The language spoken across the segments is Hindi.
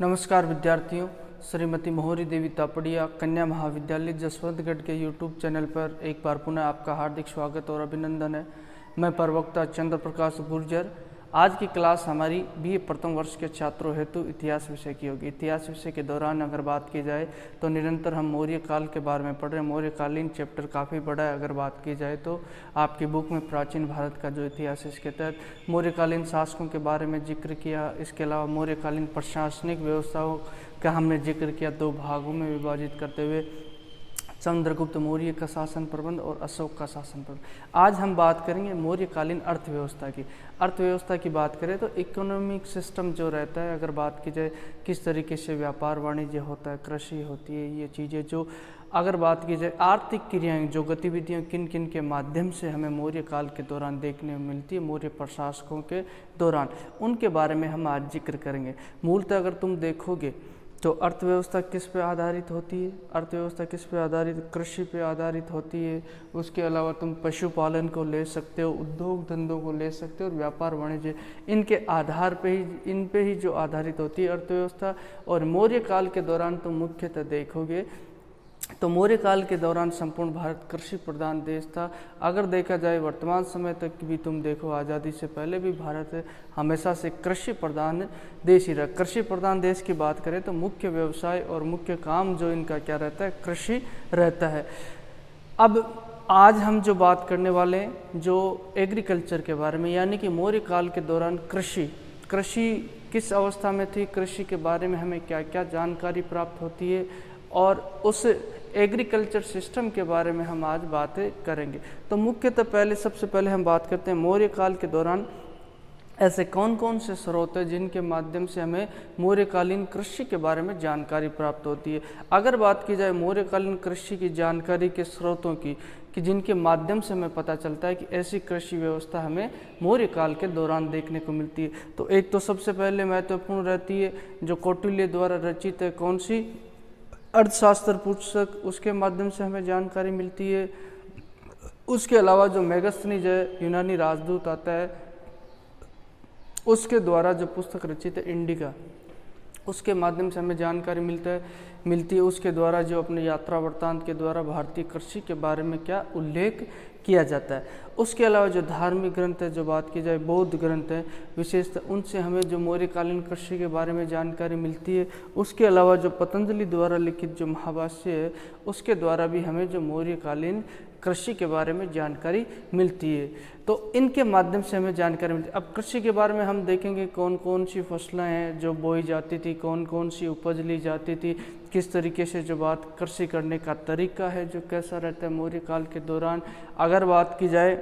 नमस्कार विद्यार्थियों, श्रीमती मोहरी देवी तापड़िया कन्या महाविद्यालय जसवंतगढ़ के यूट्यूब चैनल पर एक बार पुनः आपका हार्दिक स्वागत और अभिनंदन है। मैं प्रवक्ता चंद्र प्रकाश गुर्जर। आज की क्लास हमारी बीए प्रथम वर्ष के छात्रों हेतु इतिहास विषय की होगी। इतिहास विषय के दौरान अगर बात की जाए तो निरंतर हम मौर्य काल के बारे में पढ़ रहे हैं। मौर्यकालीन चैप्टर काफ़ी बड़ा है। अगर बात की जाए तो आपकी बुक में प्राचीन भारत का जो इतिहास है, इसके तहत मौर्यकालीन शासकों के बारे में जिक्र किया। इसके अलावा मौर्यकालीन प्रशासनिक व्यवस्थाओं का हमने जिक्र किया, दो भागों में विभाजित करते हुए चंद्रगुप्त मौर्य का शासन प्रबंध और अशोक का शासन प्रबंध। आज हम बात करेंगे मौर्यकालीन अर्थव्यवस्था की। अर्थव्यवस्था की बात करें तो इकोनॉमिक सिस्टम जो रहता है, अगर बात की जाए किस तरीके से व्यापार वाणिज्य होता है, कृषि होती है, ये चीज़ें जो अगर बात की जाए आर्थिक क्रियाएं, जो गतिविधियां किन किन के माध्यम से हमें मौर्य काल के दौरान देखने में मिलती है, मौर्य प्रशासकों के दौरान, उनके बारे में हम आज जिक्र करेंगे। मूलतः अगर तुम देखोगे तो अर्थव्यवस्था किस पे आधारित होती है? अर्थव्यवस्था किस पे आधारित? कृषि पे आधारित होती है। उसके अलावा तुम पशुपालन को ले सकते हो, उद्योग धंधों को ले सकते हो और व्यापार वाणिज्य, इनके आधार पे ही, इन पे ही जो आधारित होती है अर्थव्यवस्था। और मौर्य काल के दौरान तुम मुख्यतः देखोगे तो मौर्य काल के दौरान संपूर्ण भारत कृषि प्रधान देश था। अगर देखा जाए वर्तमान समय तक भी तुम देखो, आज़ादी से पहले भी भारत हमेशा से कृषि प्रधान देश ही रहा। कृषि प्रधान देश की बात करें तो मुख्य व्यवसाय और मुख्य काम जो इनका क्या रहता है, कृषि रहता है। अब आज हम जो बात करने वाले हैं जो एग्रीकल्चर के बारे में, यानी कि मौर्य काल के दौरान कृषि किस अवस्था में थी, कृषि के बारे में हमें क्या क्या जानकारी प्राप्त होती है और उस एग्रीकल्चर सिस्टम के बारे में हम आज बातें करेंगे। तो मुख्यतः सबसे पहले हम बात करते हैं मौर्य काल के दौरान ऐसे कौन कौन से स्रोत हैं जिनके माध्यम से हमें मौर्यकालीन कृषि के बारे में जानकारी प्राप्त होती है। अगर बात की जाए मौर्यकालीन कृषि की जानकारी के स्रोतों की, कि जिनके माध्यम से हमें पता चलता है कि ऐसी कृषि व्यवस्था हमें मौर्य काल के दौरान देखने को मिलती है, तो एक तो सबसे पहले महत्वपूर्ण रहती है जो कौटिल्य द्वारा रचित है, कौन सी? अर्थशास्त्र पुस्तक, उसके माध्यम से हमें जानकारी मिलती है। उसके अलावा जो मेगस्थनीज है, यूनानी राजदूत आता है, उसके द्वारा जो पुस्तक रचित है इंडिका, उसके माध्यम से हमें जानकारी मिलती है। उसके द्वारा जो अपने यात्रा वृत्तांत के द्वारा भारतीय कृषि के बारे में क्या उल्लेख किया जाता है। उसके अलावा जो धार्मिक ग्रंथ है, जो बात की जाए बौद्ध ग्रंथ है विशेषतः, उनसे हमें जो मौर्यकालीन कृषि के बारे में जानकारी मिलती है। उसके अलावा जो पतंजलि द्वारा लिखित जो महाभाष्य है, उसके द्वारा भी हमें जो मौर्यकालीन कृषि के बारे में जानकारी मिलती है। तो इनके माध्यम से हमें जानकारी मिलती है। अब कृषि के बारे में हम देखेंगे कौन कौन सी फसलें हैं जो बोई जाती थी, कौन कौन सी उपज ली जाती थी, किस तरीके से जो बात कृषि करने का तरीका है जो कैसा रहता है मौर्य काल के दौरान। अगर बात की जाए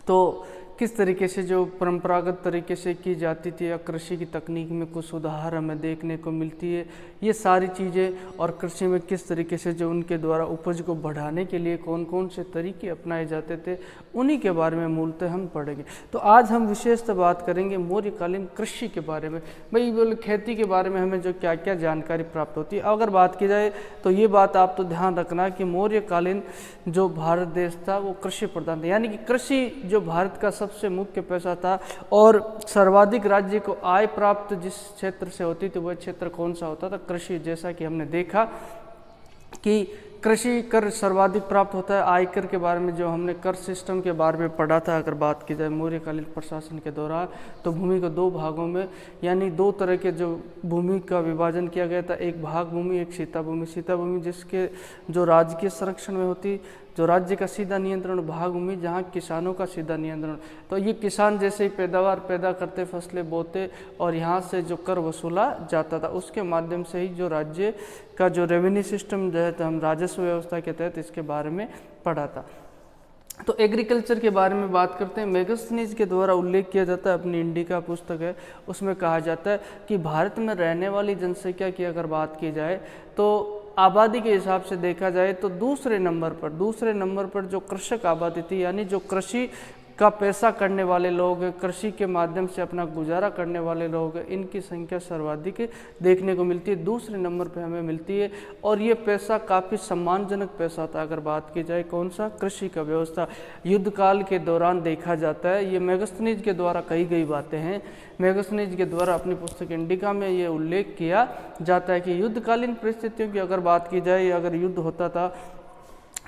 तो किस तरीके से जो परंपरागत तरीके से की जाती थी या कृषि की तकनीक में कुछ सुधार हमें देखने को मिलती है, ये सारी चीज़ें। और कृषि में किस तरीके से जो उनके द्वारा उपज को बढ़ाने के लिए कौन कौन से तरीके अपनाए जाते थे, उन्हीं के बारे में मूलतः हम पढ़ेंगे। तो आज हम विशेषतः बात करेंगे मौर्यकालीन कृषि के बारे में। भाई बोले खेती के बारे में हमें जो क्या क्या जानकारी प्राप्त होती है। अगर बात की जाए तो ये बात आप तो ध्यान रखना कि मौर्यकालीन जो भारत देश था वो कृषि प्रधान था, यानी कि कृषि जो भारत का सबसे मुख्य पैसा था। और सर्वाधिक राज्य को आय प्राप्त जिस क्षेत्र से होती थी वह क्षेत्र कौन सा होता था? कृषि। जैसा कि हमने देखा कि कृषि कर सर्वाधिक प्राप्त होता है। आयकर के बारे में जो हमने कर सिस्टम के बारे में पढ़ा था, अगर बात की जाए मौर्यकालीन प्रशासन के दौरान, तो भूमि को दो भागों में, यानी दो तरह के जो भूमि का विभाजन किया गया था, एक भाग भूमि, एक सीता भूमि। सीता भूमि जिसके जो राजकीय संरक्षण में होती, जो राज्य का सीधा नियंत्रण, भाग भूमि जहाँ किसानों का सीधा नियंत्रण। तो ये किसान जैसे ही पैदावार पैदा करते, फसलें बोते और यहाँ से जो कर वसूला जाता था, उसके माध्यम से ही जो राज्य का जो रेवेन्यू सिस्टम जो है, तो हम राजस्व व्यवस्था के तहत इसके बारे में पढ़ा था। तो एग्रीकल्चर के बारे में बात करते हैं। मेगस्थनीज के द्वारा उल्लेख किया जाता है, अपनी इंडिका पुस्तक है, उसमें कहा जाता है कि भारत में रहने वाली जनसंख्या की अगर बात की जाए तो आबादी के हिसाब से देखा जाए तो दूसरे नंबर पर जो कृषक आबादी थी, यानी जो कृषि का पैसा करने वाले लोग, कृषि के माध्यम से अपना गुजारा करने वाले लोग, इनकी संख्या सर्वाधिक देखने को मिलती है, दूसरे नंबर पे हमें मिलती है। और ये पैसा काफ़ी सम्मानजनक पैसा था। अगर बात की जाए कौन सा, कृषि का व्यवस्था युद्ध काल के दौरान देखा जाता है। ये मेगास्थनीज के द्वारा कही गई बातें हैं। मेगास्थनीज के द्वारा अपनी पुस्तक इंडिका में ये उल्लेख किया जाता है कि युद्धकालीन परिस्थितियों की अगर बात की जाए, अगर युद्ध होता था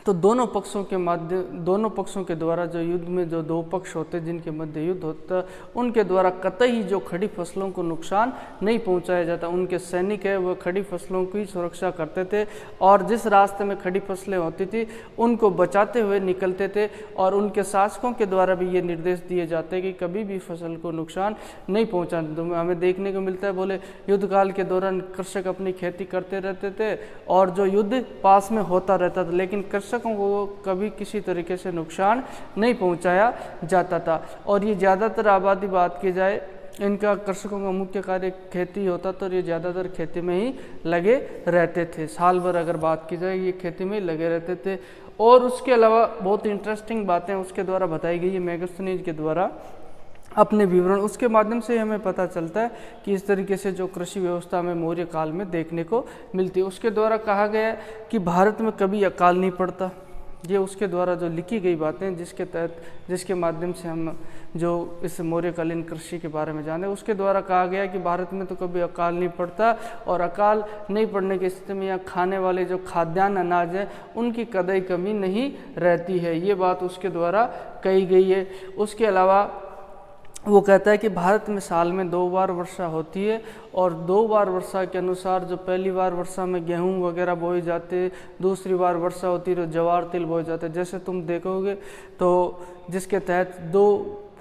तो दोनों पक्षों के द्वारा, जो युद्ध में जो दो पक्ष होते जिनके मध्य युद्ध होता, उनके द्वारा कतई जो खड़ी फसलों को नुकसान नहीं पहुंचाया जाता। उनके सैनिक है वह खड़ी फसलों की सुरक्षा करते थे और जिस रास्ते में खड़ी फसलें होती थी उनको बचाते हुए निकलते थे। और उनके शासकों के द्वारा भी ये निर्देश दिए जाते कि कभी भी फसल को नुकसान नहीं पहुँचाने। तो हमें देखने को मिलता है, बोले युद्ध काल के दौरान कृषक अपनी खेती करते रहते थे और जो युद्ध पास में होता रहता था, लेकिन कृषकों को कभी किसी तरीके से नुकसान नहीं पहुंचाया जाता था। और ये ज़्यादातर आबादी बात की जाए, इनका कृषकों का मुख्य कार्य खेती होता, तो ये ज़्यादातर खेती में ही लगे रहते थे। साल भर अगर बात की जाए ये खेती में लगे रहते थे। और उसके अलावा बहुत इंटरेस्टिंग बातें उसके द्वारा बताई गई है, मेगास्थनीज के द्वारा अपने विवरण, उसके माध्यम से हमें पता चलता है कि इस तरीके से जो कृषि व्यवस्था में मौर्य काल में देखने को मिलती है। उसके द्वारा कहा गया कि भारत में कभी अकाल नहीं पड़ता। ये उसके द्वारा जो लिखी गई बातें, जिसके माध्यम से हम जो इस मौर्यकालीन कृषि के बारे में जाने, उसके द्वारा कहा गया कि भारत में तो कभी अकाल नहीं पड़ता और अकाल नहीं पड़ने की स्थिति में यहाँ खाने वाले जो खाद्यान्न अनाज है उनकी कतई कमी नहीं रहती है। ये बात उसके द्वारा कही गई है। उसके अलावा वो कहता है कि भारत में साल में 2 बार वर्षा होती है और 2 बार वर्षा के अनुसार जो पहली बार वर्षा में गेहूं वगैरह बोए जाते, दूसरी बार वर्षा होती है तो ज्वार तिल बोए जाते। जैसे तुम देखोगे तो जिसके तहत 2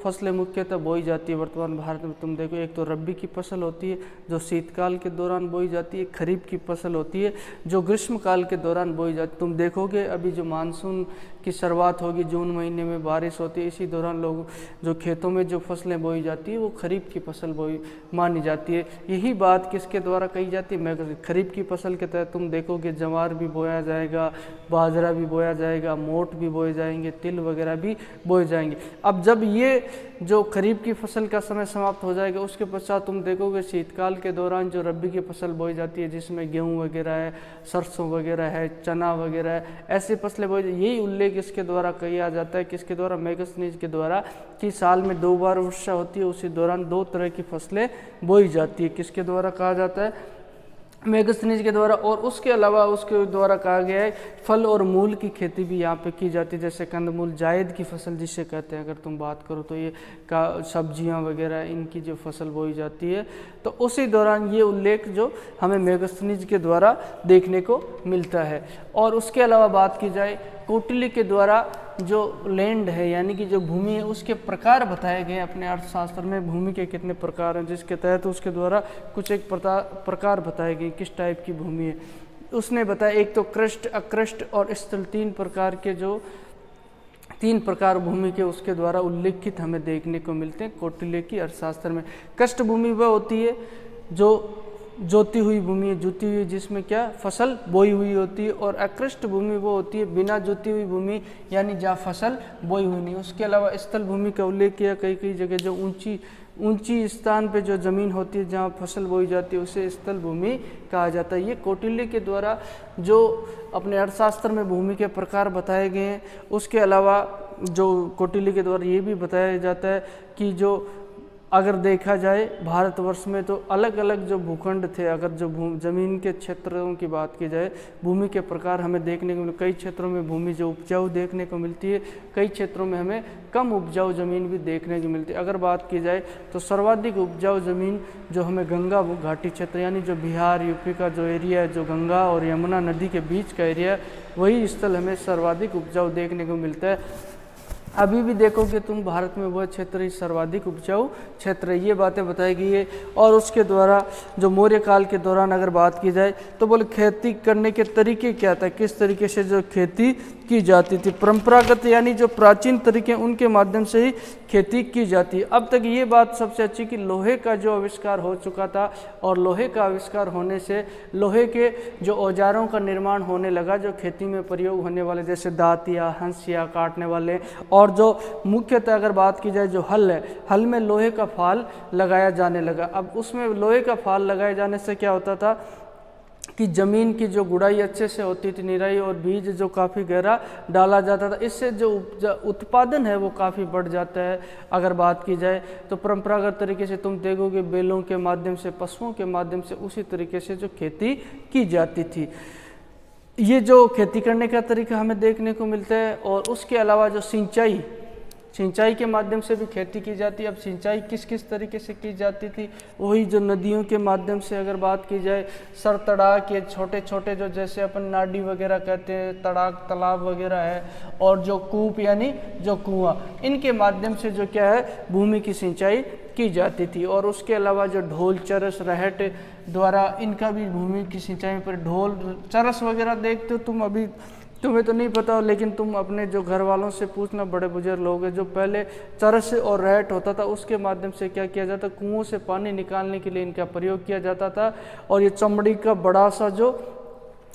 फसलें मुख्यतः बोई जाती है वर्तमान भारत में। तुम देखो, एक तो रबी की फसल होती है जो शीतकाल के दौरान बोई जाती है, खरीफ की फसल होती है जो ग्रीष्मकाल के दौरान बोई जाती है। तुम देखोगे अभी जो मानसून की शुरुआत होगी, जून महीने में बारिश होती है, इसी दौरान लोग जो खेतों में जो फसलें बोई जाती है वो खरीफ की फसल बोई मानी जाती है। यही बात किसके द्वारा कही जाती है, खरीफ की फसल के तहत तुम देखोगे ज्वार भी बोया जाएगा, बाजरा भी बोया जाएगा, मोट भी बोए जाएंगे, तिल वगैरह भी बोए जाएंगे। अब जब ये जो खरीफ की फसल का समय समाप्त हो जाएगा उसके पश्चात तुम देखोगे शीतकाल के दौरान जो रबी की फसल बोई जाती है जिसमें गेहूं वगैरह है, सरसों वगैरह है, चना वगैरह है, ऐसी फसलें बोई। यही उल्लेख इसके द्वारा किया जाता है, किसके द्वारा, मेगास्थनीज के द्वारा, कि साल में 2 बार वर्षा होती है, उसी दौरान 2 तरह की फसलें बोई जाती है। किसके द्वारा कहा जाता है, मेगास्थनीज के द्वारा। और उसके अलावा उसके द्वारा कहा गया है फल और मूल की खेती भी यहाँ पे की जाती है, जैसे कंदमूल, जायद की फसल जिसे कहते हैं अगर तुम बात करो तो ये का सब्जियाँ वगैरह इनकी जो फसल बोई जाती है, तो उसी दौरान ये उल्लेख जो हमें मेगास्थनीज के द्वारा देखने को मिलता है। और उसके अलावा बात की जाए कौटिल्य के द्वारा जो लैंड है यानी कि जो भूमि है उसके प्रकार बताए गए अपने अर्थशास्त्र में, भूमि के कितने प्रकार हैं, जिसके तहत उसके द्वारा कुछ एक प्रकार बताए गए किस टाइप की भूमि है। उसने बताया एक तो कृष्ट, अकृष्ट और स्थल, 3 प्रकार के जो 3 प्रकार भूमि के उसके द्वारा उल्लेखित हमें देखने को मिलते हैं कौटिल्य की अर्थशास्त्र में। कृष्ट भूमि वह होती है जो जोती हुई भूमि है, जुती हुई, जिसमें क्या फसल बोई हुई होती है। और अकृष्ट भूमि वो होती है बिना जोती हुई भूमि, यानी जहाँ फसल बोई हुई नहीं। उसके अलावा स्थल भूमि का उल्लेख किया, कई जगह जो ऊंची स्थान पे जो ज़मीन होती है जहाँ फसल बोई जाती है उसे स्थल भूमि कहा जाता है। ये कौटिल्य के द्वारा जो अपने अर्थशास्त्र में भूमि के प्रकार बताए गए हैं। उसके अलावा जो कौटिल्य के द्वारा ये भी बताया जाता है कि जो अगर देखा जाए भारतवर्ष में तो अलग अलग जो भूखंड थे, अगर जो जमीन के क्षेत्रों की बात की जाए, भूमि के प्रकार हमें देखने को मिले। कई क्षेत्रों में भूमि जो उपजाऊ देखने को मिलती है, कई क्षेत्रों में हमें कम उपजाऊ ज़मीन भी देखने को मिलती है। अगर बात की जाए तो सर्वाधिक उपजाऊ ज़मीन जो हमें गंगा घाटी क्षेत्र यानी जो बिहार यूपी का जो एरिया है, जो गंगा और यमुना नदी के बीच का एरिया, वही स्थल हमें सर्वाधिक उपजाऊ देखने को मिलता है। अभी भी देखोगे तुम भारत में वह क्षेत्र ही सर्वाधिक उपजाऊ क्षेत्र है, ये बातें बताई गई है। और उसके द्वारा जो मौर्य काल के दौरान अगर बात की जाए तो बोले खेती करने के तरीके क्या था, किस तरीके से जो खेती की जाती थी। परंपरागत यानी जो प्राचीन तरीके उनके माध्यम से ही खेती की जाती है। अब तक ये बात सबसे अच्छी कि लोहे का जो आविष्कार हो चुका था और लोहे का आविष्कार होने से लोहे के जो औजारों का निर्माण होने लगा जो खेती में प्रयोग होने वाले, जैसे दांतिया, हंसिया काटने वाले, और जो मुख्यतः अगर बात की जाए जो हल है, हल में लोहे का फाल लगाया जाने लगा। अब उसमें लोहे का फाल लगाए जाने से क्या होता था कि ज़मीन की जो गुड़ाई अच्छे से होती थी, निराई, और बीज जो काफ़ी गहरा डाला जाता था, इससे जो उत्पादन है वो काफ़ी बढ़ जाता है। अगर बात की जाए तो परंपरागत तरीके से तुम देखोगे बैलों के माध्यम से, पशुओं के माध्यम से उसी तरीके से जो खेती की जाती थी। ये जो खेती करने का तरीका हमें देखने को मिलता है। और उसके अलावा जो सिंचाई के माध्यम से भी खेती की जाती है। अब सिंचाई किस किस तरीके से की जाती थी, वही जो नदियों के माध्यम से अगर बात की जाए, सर तड़ाक, ये छोटे छोटे जो जैसे अपन नाडी वगैरह कहते हैं, तड़ाक तालाब वगैरह है, और जो कूप यानी जो कुआं, इनके माध्यम से जो क्या है भूमि की सिंचाई की जाती थी। और उसके अलावा जो ढोल, चरस, रहट द्वारा इनका भी भूमि की सिंचाई पर, ढोल, चरस वगैरह देखते हो तुम, अभी तुम्हें तो नहीं पता हो, लेकिन तुम अपने जो घर वालों से पूछना, बड़े बुजुर्ग लोग हैं, जो पहले चरस और रहट होता था उसके माध्यम से क्या किया जाता, कुओं से पानी निकालने के लिए इनका प्रयोग किया जाता था। और ये चमड़ी का बड़ा सा जो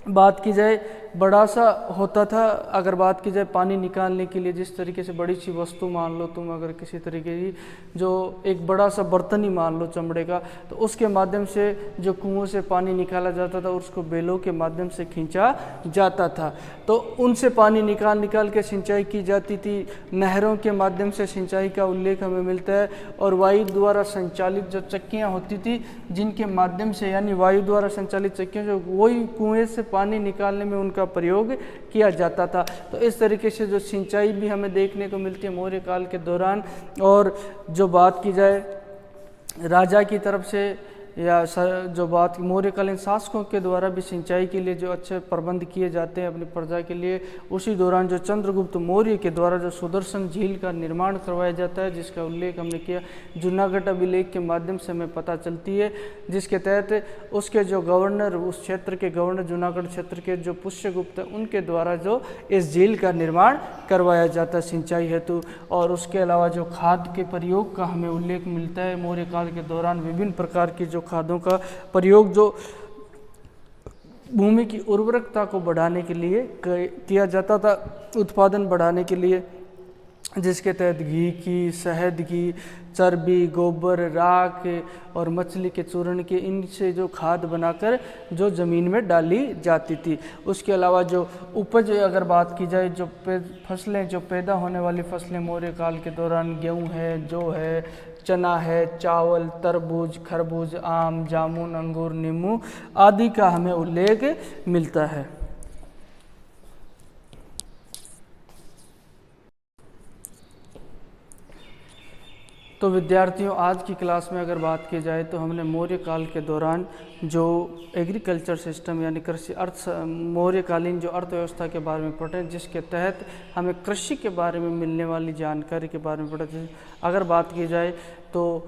बात की जाए बड़ा सा होता था, अगर बात की जाए पानी निकालने के लिए, जिस तरीके से बड़ी सी वस्तु मान लो तुम, अगर किसी तरीके की जो एक बड़ा सा बर्तन ही मान लो चमड़े का, तो उसके माध्यम से जो कुओं से पानी निकाला जाता था उसको बैलों के माध्यम से खींचा जाता था। तो उनसे पानी निकाल के सिंचाई की जाती थी। नहरों के माध्यम से सिंचाई का उल्लेख हमें मिलता है। और वायु द्वारा संचालित जो चक्कियाँ होती थी, जिनके माध्यम से, यानी वायु द्वारा संचालित चक्कियाँ, जो वही कुएँ से पानी निकालने में उनका प्रयोग किया जाता था। तो इस तरीके से जो सिंचाई भी हमें देखने को मिलती है मौर्य काल के दौरान। और जो बात की जाए राजा की तरफ से, या जो बात मौर्यकालीन शासकों के द्वारा भी सिंचाई के लिए जो अच्छे प्रबंध किए जाते हैं अपनी प्रजा के लिए, उसी दौरान जो चंद्रगुप्त मौर्य के द्वारा जो सुदर्शन झील का निर्माण करवाया जाता है, जिसका उल्लेख हमने किया जूनागढ़ अभिलेख के माध्यम से हमें पता चलती है, जिसके तहत उसके जो गवर्नर, उस क्षेत्र के गवर्नर, जूनागढ़ क्षेत्र के जो पुष्यगुप्त, उनके द्वारा जो इस झील का निर्माण करवाया जाता है सिंचाई हेतु। और उसके अलावा जो खाद के प्रयोग का हमें उल्लेख मिलता है मौर्य काल के दौरान, विभिन्न प्रकार की जो खादों का प्रयोग जो भूमि की उर्वरकता को बढ़ाने के लिए किया जाता था, उत्पादन बढ़ाने के लिए, जिसके तहत घी की, शहद की, चर्बी, गोबर, राख और मछली के चूर्ण के, इनसे जो खाद बनाकर जो ज़मीन में डाली जाती थी। उसके अलावा जो उपज, अगर बात की जाए, जो फसलें, जो पैदा होने वाली फसलें मौर्य काल के दौरान, गेहूँ है, जौ है, चना है, चावल, तरबूज, खरबूज, आम, जामुन, अंगूर, नींबू आदि का हमें उल्लेख मिलता है। तो विद्यार्थियों, आज की क्लास में अगर बात की जाए तो हमने मौर्य काल के दौरान जो एग्रीकल्चर सिस्टम यानी कृषि मौर्यकालीन जो अर्थव्यवस्था के बारे में पढ़े, जिसके तहत हमें कृषि के बारे में मिलने वाली जानकारी के बारे में पढ़ा। अगर बात की जाए तो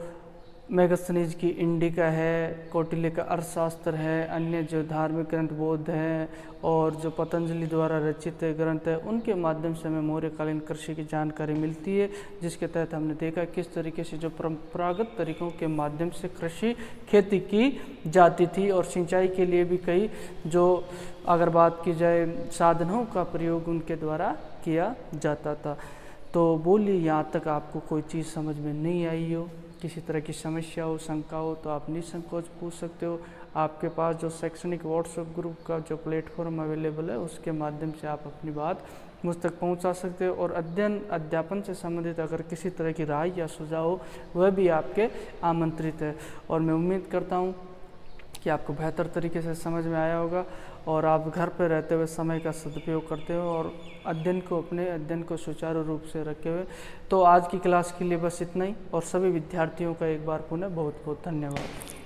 मेगस्थनीज की इंडिका है, कौटिल्य का अर्थशास्त्र है, अन्य जो धार्मिक ग्रंथ बौद्ध हैं, और जो पतंजलि द्वारा रचित ग्रंथ है, उनके माध्यम से हमें मौर्यकालीन कृषि की जानकारी मिलती है, जिसके तहत हमने देखा किस तरीके से जो परंपरागत तरीकों के माध्यम से कृषि खेती की जाती थी। और सिंचाई के लिए भी कई जो अगर बात की जाए साधनों का प्रयोग उनके द्वारा किया जाता था। तो बोलिए, यहाँ तक आपको कोई चीज़ समझ में नहीं आई हो, किसी तरह की समस्या हो, शंका हो, तो आप निसंकोच पूछ सकते हो। आपके पास जो शैक्षणिक व्हाट्सएप ग्रुप का जो प्लेटफॉर्म अवेलेबल है, उसके माध्यम से आप अपनी बात मुझ तक पहुंचा सकते हो। और अध्यापन से संबंधित अगर किसी तरह की राय या सुझाव हो, वह भी आपके आमंत्रित है। और मैं उम्मीद करता हूँ कि आपको बेहतर तरीके से समझ में आया होगा और आप घर पर रहते हुए समय का सदुपयोग करते हो और अपने अध्ययन को सुचारू रूप से रखे हुए। तो आज की क्लास के लिए बस इतना ही, और सभी विद्यार्थियों का एक बार पुनः बहुत बहुत धन्यवाद।